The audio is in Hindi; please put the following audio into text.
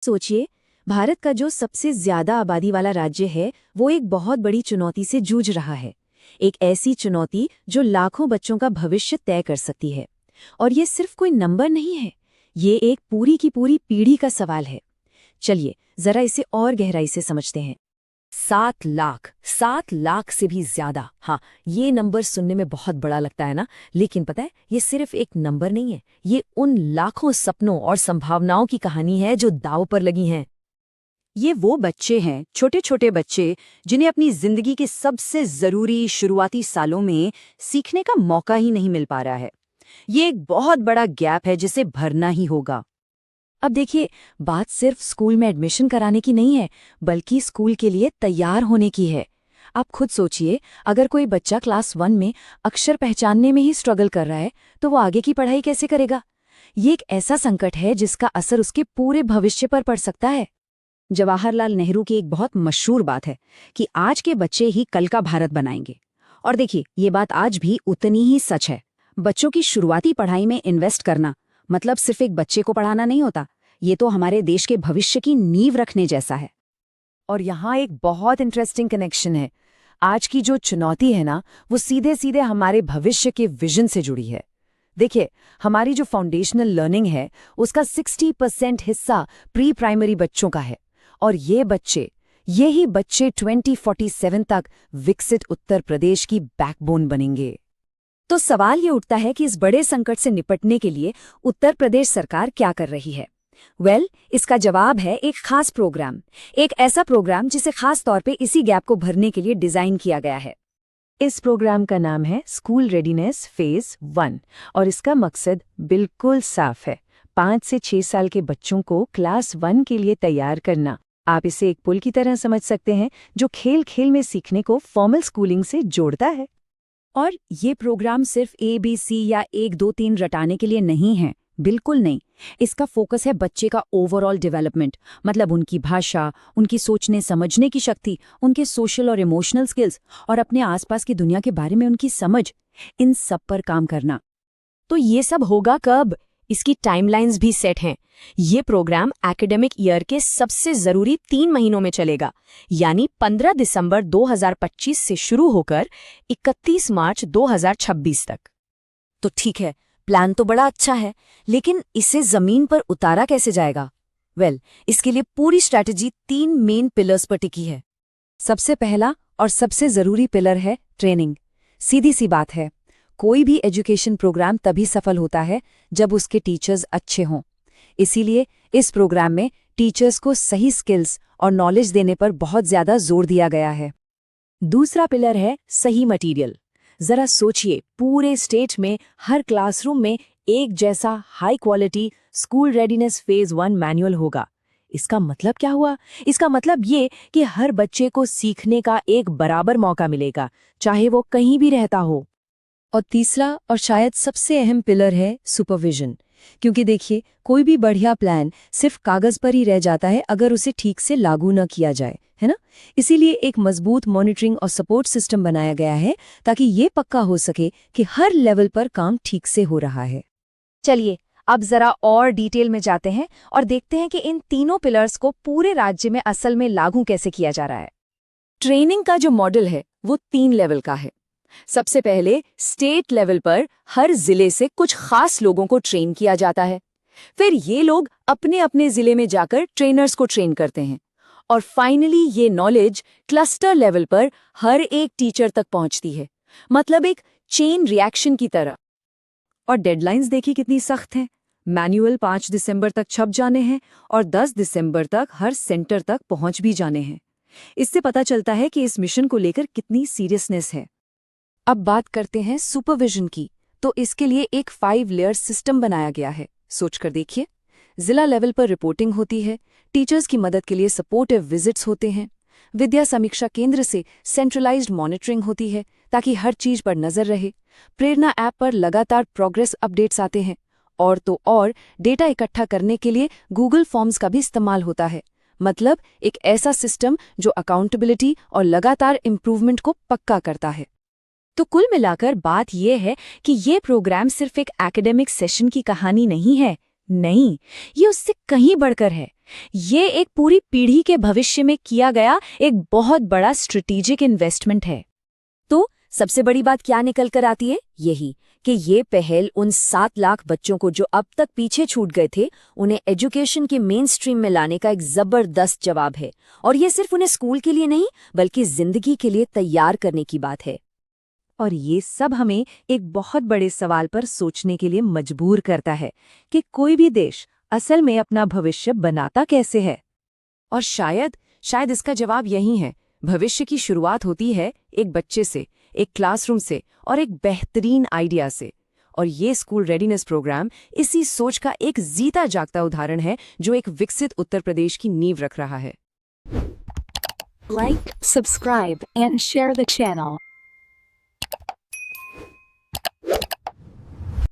सोचिए, भारत का जो सबसे ज्यादा आबादी वाला राज्य है वो एक बहुत बड़ी चुनौती से जूझ रहा है। एक ऐसी चुनौती जो लाखों बच्चों का भविष्य तय कर सकती है। और ये सिर्फ कोई नंबर नहीं है, ये एक पूरी की पूरी पीढ़ी का सवाल है। चलिए जरा इसे और गहराई से समझते हैं। 7 लाख, 7 लाख से भी ज्यादा। हाँ, ये नंबर सुनने में बहुत बड़ा लगता है ना, लेकिन पता है ये सिर्फ एक नंबर नहीं है, ये उन लाखों सपनों और संभावनाओं की कहानी है जो दांव पर लगी हैं। ये वो बच्चे हैं, छोटे छोटे बच्चे, जिन्हें अपनी जिंदगी के सबसे जरूरी शुरुआती सालों में सीखने का मौका ही नहीं मिल पा रहा है। ये एक बहुत बड़ा गैप है जिसे भरना ही होगा। अब देखिए, बात सिर्फ स्कूल में एडमिशन कराने की नहीं है, बल्कि स्कूल के लिए तैयार होने की है। आप खुद सोचिए, अगर कोई बच्चा क्लास 1 में अक्षर पहचानने में ही स्ट्रगल कर रहा है तो वो आगे की पढ़ाई कैसे करेगा? ये एक ऐसा संकट है जिसका असर उसके पूरे भविष्य पर पड़ सकता है। जवाहरलाल नेहरू की एक बहुत मशहूर बात है कि आज के बच्चे ही कल का भारत बनाएंगे। और देखिए, ये बात आज भी उतनी ही सच है। बच्चों की शुरुआती पढ़ाई में इन्वेस्ट करना मतलब सिर्फ एक बच्चे को पढ़ाना नहीं होता, ये तो हमारे देश के भविष्य की नींव रखने जैसा है। और यहाँ एक बहुत इंटरेस्टिंग कनेक्शन है। आज की जो चुनौती है ना, वो सीधे सीधे हमारे भविष्य के विजन से जुड़ी है। देखिए, हमारी जो फाउंडेशनल लर्निंग है उसका 60% हिस्सा प्री प्राइमरी बच्चों का है। और यही बच्चे 2047 तक विकसित उत्तर प्रदेश की बैकबोन बनेंगे। तो सवाल ये उठता है कि इस बड़े संकट से निपटने के लिए उत्तर प्रदेश सरकार क्या कर रही है? इसका जवाब है एक खास प्रोग्राम। एक ऐसा प्रोग्राम जिसे खास तौर पे इसी गैप को भरने के लिए डिजाइन किया गया है। इस प्रोग्राम का नाम है स्कूल रेडीनेस फेज 1 और इसका मकसद बिल्कुल साफ है, 5 से 6 साल के बच्चों को क्लास 1 के लिए तैयार करना। आप इसे एक पुल की तरह समझ सकते हैं जो खेल खेल में सीखने को फॉर्मल स्कूलिंग से जोड़ता है। और ये प्रोग्राम सिर्फ ABC या 1 2 3 रटाने के लिए नहीं है, बिल्कुल नहीं। इसका फोकस है बच्चे का ओवरऑल डेवलपमेंट, मतलब उनकी भाषा, उनकी सोचने समझने की शक्ति, उनके सोशल और इमोशनल स्किल्स और अपने आसपास की दुनिया के बारे में उनकी समझ, इन सब पर काम करना। तो ये सब होगा कब? इसकी टाइमलाइंस भी सेट हैं। ये प्रोग्राम एकेडमिक ईयर के सबसे जरूरी 3 महीनों में चलेगा, यानी 15 दिसंबर 2025 से शुरू होकर 31 मार्च 2026 तक। तो ठीक है, प्लान तो बड़ा अच्छा है, लेकिन इसे जमीन पर उतारा कैसे जाएगा? इसके लिए पूरी स्ट्रैटेजी 3 मेन पिलर्स पर टिकी है। सबसे पहला और सबसे जरूरी पिलर है ट्रेनिंग। सीधी सी बात है, कोई भी एजुकेशन प्रोग्राम तभी सफल होता है जब उसके टीचर्स अच्छे हों। इसीलिए इस प्रोग्राम में टीचर्स को सही स्किल्स और नॉलेज देने पर बहुत ज्यादा जोर दिया गया है। दूसरा पिलर है सही मटेरियल। जरा सोचिए, पूरे स्टेट में हर क्लासरूम में एक जैसा high quality school readiness phase 1 manual होगा। इसका मतलब क्या हुआ? इसका मतलब ये कि हर बच्चे को सीखने का एक बराबर मौका मिलेगा, चाहे वो कहीं भी रहता हो। और तीसरा और शायद सबसे अहम पिलर है सुपरविजन। क्योंकि देखिए, कोई भी बढ़िया प्लान सिर्फ कागज पर ही रह जाता है अगर उसे ठीक से लागू न किया जाए, है ना? इसीलिए एक मजबूत मॉनिटरिंग और सपोर्ट सिस्टम बनाया गया है ताकि ये पक्का हो सके कि हर लेवल पर काम ठीक से हो रहा है। चलिए अब जरा और डिटेल में जाते हैं और देखते हैं कि इन तीनों पिलर्स को पूरे राज्य में असल में लागू कैसे किया जा रहा है। ट्रेनिंग का जो मॉडल है वो 3 लेवल का है। सबसे पहले स्टेट लेवल पर हर जिले से कुछ खास लोगों को ट्रेन किया जाता है। फिर ये लोग अपने अपने जिले में जाकर ट्रेनर्स को ट्रेन करते हैं। और फाइनली ये नॉलेज क्लस्टर लेवल पर हर एक टीचर तक पहुंचती है, मतलब एक चेन रिएक्शन की तरह। और डेडलाइंस देखिए कितनी सख्त हैं। मैनुअल 5 दिसंबर तक छप जाने हैं और 10 दिसंबर तक हर सेंटर तक पहुंच भी जाने हैं। इससे पता चलता है कि इस मिशन को लेकर कितनी सीरियसनेस है। अब बात करते हैं सुपरविजन की। तो इसके लिए एक 5 लेयर सिस्टम बनाया गया है। सोचकर देखिए, जिला लेवल पर रिपोर्टिंग होती है, टीचर्स की मदद के लिए सपोर्टिव विजिट्स होते हैं, विद्या समीक्षा केंद्र से सेंट्रलाइज्ड मॉनिटरिंग होती है ताकि हर चीज पर नजर रहे, प्रेरणा ऐप पर लगातार प्रोग्रेस अपडेट्स आते हैं, और तो और डेटा इकट्ठा करने के लिए गूगल फॉर्म्स का भी इस्तेमाल होता है। मतलब एक ऐसा सिस्टम जो अकाउंटेबिलिटी और लगातार इम्प्रूवमेंट को पक्का करता है। तो कुल मिलाकर बात यह है कि ये प्रोग्राम सिर्फ एक एकेडमिक सेशन की कहानी नहीं है, नहीं, ये उससे कहीं बढ़कर है। ये एक पूरी पीढ़ी के भविष्य में किया गया एक बहुत बड़ा स्ट्रेटेजिक इन्वेस्टमेंट है। तो सबसे बड़ी बात क्या निकल कर आती है? यही कि ये पहल उन 7 लाख बच्चों को जो अब तक पीछे छूट गए थे, उन्हें एजुकेशन के मेन स्ट्रीम में लाने का एक जबरदस्त जवाब है। और ये सिर्फ उन्हें स्कूल के लिए नहीं, बल्कि जिंदगी के लिए तैयार करने की बात है। और ये सब हमें एक बहुत बड़े सवाल पर सोचने के लिए मजबूर करता है कि कोई भी देश असल में अपना भविष्य बनाता कैसे है। और शायद इसका जवाब यही है। भविष्य की शुरुआत होती है एक बच्चे से, एक क्लासरूम से और एक बेहतरीन आइडिया से। और ये स्कूल रेडीनेस प्रोग्राम इसी सोच का एक जीता जागता उदाहरण है, जो एक विकसित उत्तर प्रदेश की नींव रख रहा है। Like, subscribe, and share the channel.